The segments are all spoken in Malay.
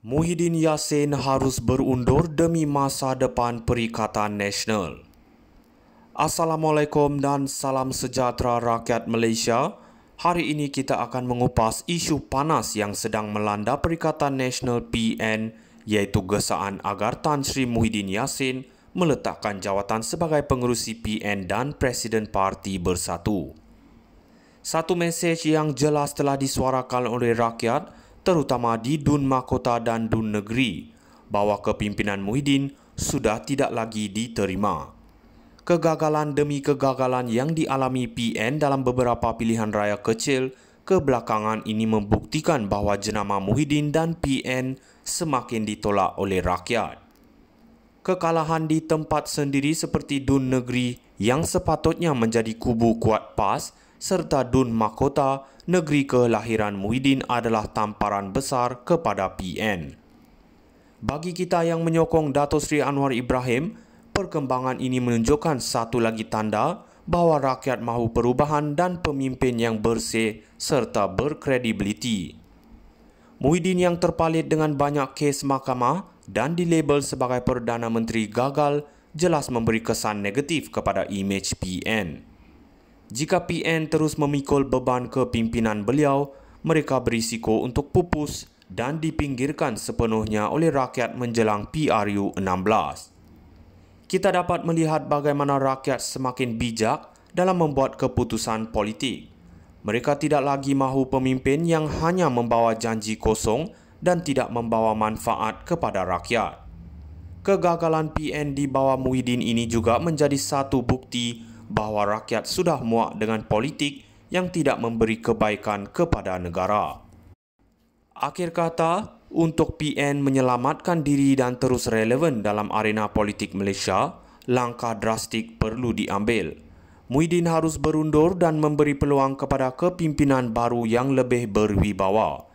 Muhyiddin Yassin harus berundur demi masa depan Perikatan Nasional. Assalamualaikum dan salam sejahtera rakyat Malaysia. Hari ini kita akan mengupas isu panas yang sedang melanda Perikatan Nasional PN, iaitu gesaan agar Tan Sri Muhyiddin Yassin meletakkan jawatan sebagai pengerusi PN dan Presiden Parti Bersatu. Satu mesej yang jelas telah disuarakan oleh rakyat, terutama di Dun Mahkota dan Dun Negeri, bahawa kepimpinan Muhyiddin sudah tidak lagi diterima. Kegagalan demi kegagalan yang dialami PN dalam beberapa pilihan raya kecil kebelakangan ini membuktikan bahawa jenama Muhyiddin dan PN semakin ditolak oleh rakyat. Kekalahan di tempat sendiri seperti Dun Negeri yang sepatutnya menjadi kubu kuat PAS serta Dun Mahkota, negeri kelahiran Muhyiddin, adalah tamparan besar kepada PN. Bagi kita yang menyokong Datuk Seri Anwar Ibrahim, perkembangan ini menunjukkan satu lagi tanda bahawa rakyat mahu perubahan dan pemimpin yang bersih serta berkredibiliti. Muhyiddin yang terpalit dengan banyak kes mahkamah dan dilabel sebagai Perdana Menteri gagal jelas memberi kesan negatif kepada imej PN. Jika PN terus memikul beban kepimpinan beliau, mereka berisiko untuk pupus dan dipinggirkan sepenuhnya oleh rakyat menjelang PRU 16. Kita dapat melihat bagaimana rakyat semakin bijak dalam membuat keputusan politik. Mereka tidak lagi mahu pemimpin yang hanya membawa janji kosong dan tidak membawa manfaat kepada rakyat. Kegagalan PN di bawah Muhyiddin ini juga menjadi satu bukti bahawa rakyat sudah muak dengan politik yang tidak memberi kebaikan kepada negara. Akhir kata, untuk PN menyelamatkan diri dan terus relevan dalam arena politik Malaysia, langkah drastik perlu diambil. Muhyiddin harus berundur dan memberi peluang kepada kepimpinan baru yang lebih berwibawa.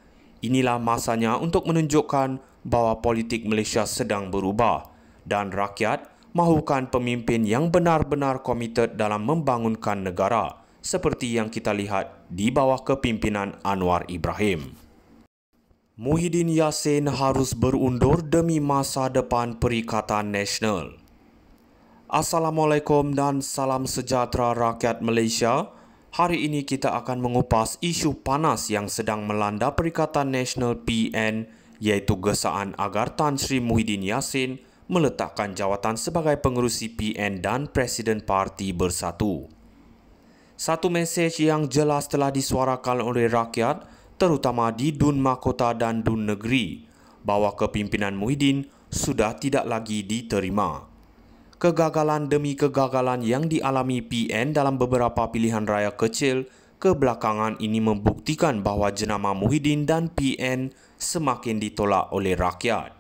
Inilah masanya untuk menunjukkan bahawa politik Malaysia sedang berubah dan rakyat mahukan pemimpin yang benar-benar komited dalam membangunkan negara, seperti yang kita lihat di bawah kepimpinan Anwar Ibrahim. Muhyiddin Yassin harus berundur demi masa depan Perikatan Nasional. Assalamualaikum dan salam sejahtera rakyat Malaysia. Hari ini kita akan mengupas isu panas yang sedang melanda Perikatan Nasional PN, iaitu gesaan agar Tan Sri Muhyiddin Yassin meletakkan jawatan sebagai pengerusi PN dan Presiden Parti Bersatu. Satu mesej yang jelas telah disuarakan oleh rakyat, terutama di Dun Mahkota dan Dun Negeri, bahawa kepimpinan Muhyiddin sudah tidak lagi diterima. Kegagalan demi kegagalan yang dialami PN dalam beberapa pilihan raya kecil kebelakangan ini membuktikan bahawa jenama Muhyiddin dan PN semakin ditolak oleh rakyat.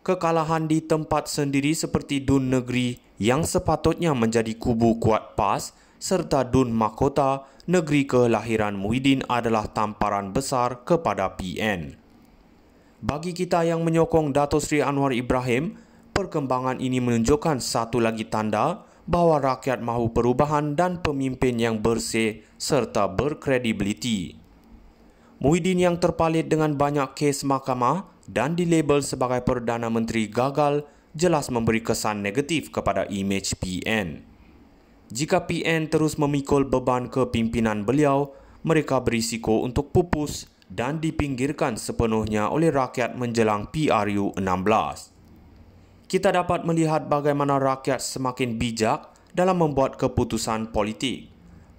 Kekalahan di tempat sendiri seperti Dun Negeri yang sepatutnya menjadi kubu kuat PAS serta Dun Mahkota, negeri kelahiran Muhyiddin, adalah tamparan besar kepada PN. Bagi kita yang menyokong Datuk Seri Anwar Ibrahim, perkembangan ini menunjukkan satu lagi tanda bahawa rakyat mahu perubahan dan pemimpin yang bersih serta berkredibiliti. Muhyiddin yang terpalit dengan banyak kes mahkamah dan dilabel sebagai Perdana Menteri gagal jelas memberi kesan negatif kepada imej PN. Jika PN terus memikul beban kepimpinan beliau, mereka berisiko untuk pupus dan dipinggirkan sepenuhnya oleh rakyat menjelang PRU 16. Kita dapat melihat bagaimana rakyat semakin bijak dalam membuat keputusan politik.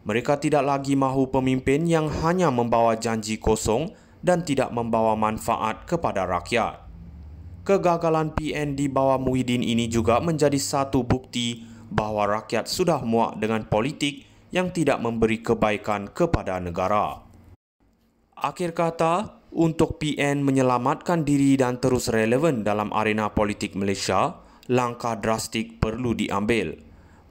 Mereka tidak lagi mahu pemimpin yang hanya membawa janji kosong dan tidak membawa manfaat kepada rakyat. Kegagalan PN di bawah Muhyiddin ini juga menjadi satu bukti bahawa rakyat sudah muak dengan politik yang tidak memberi kebaikan kepada negara. Akhir kata, untuk PN menyelamatkan diri dan terus relevan dalam arena politik Malaysia, langkah drastik perlu diambil.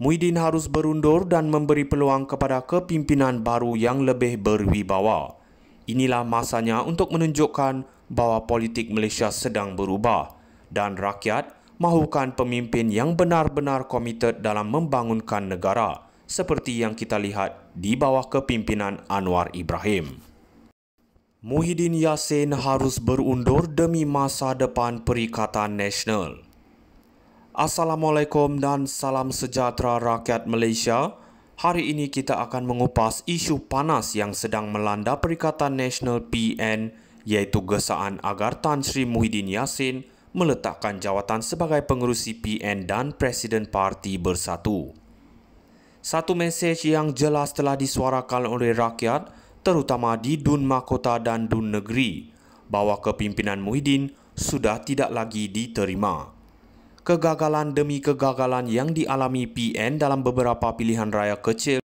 Muhyiddin harus berundur dan memberi peluang kepada kepimpinan baru yang lebih berwibawa. Inilah masanya untuk menunjukkan bahawa politik Malaysia sedang berubah dan rakyat mahukan pemimpin yang benar-benar komited dalam membangunkan negara, seperti yang kita lihat di bawah kepimpinan Anwar Ibrahim. Muhyiddin Yassin harus berundur demi masa depan Perikatan Nasional. Assalamualaikum dan salam sejahtera rakyat Malaysia. Hari ini kita akan mengupas isu panas yang sedang melanda Perikatan Nasional PN, iaitu gesaan agar Tan Sri Muhyiddin Yassin meletakkan jawatan sebagai pengerusi PN dan Presiden Parti Bersatu. Satu mesej yang jelas telah disuarakan oleh rakyat, terutama di Dun Mahkota dan Dun Negeri, bahawa kepimpinan Muhyiddin sudah tidak lagi diterima. Kegagalan demi kegagalan yang dialami PN dalam beberapa pilihan raya kecil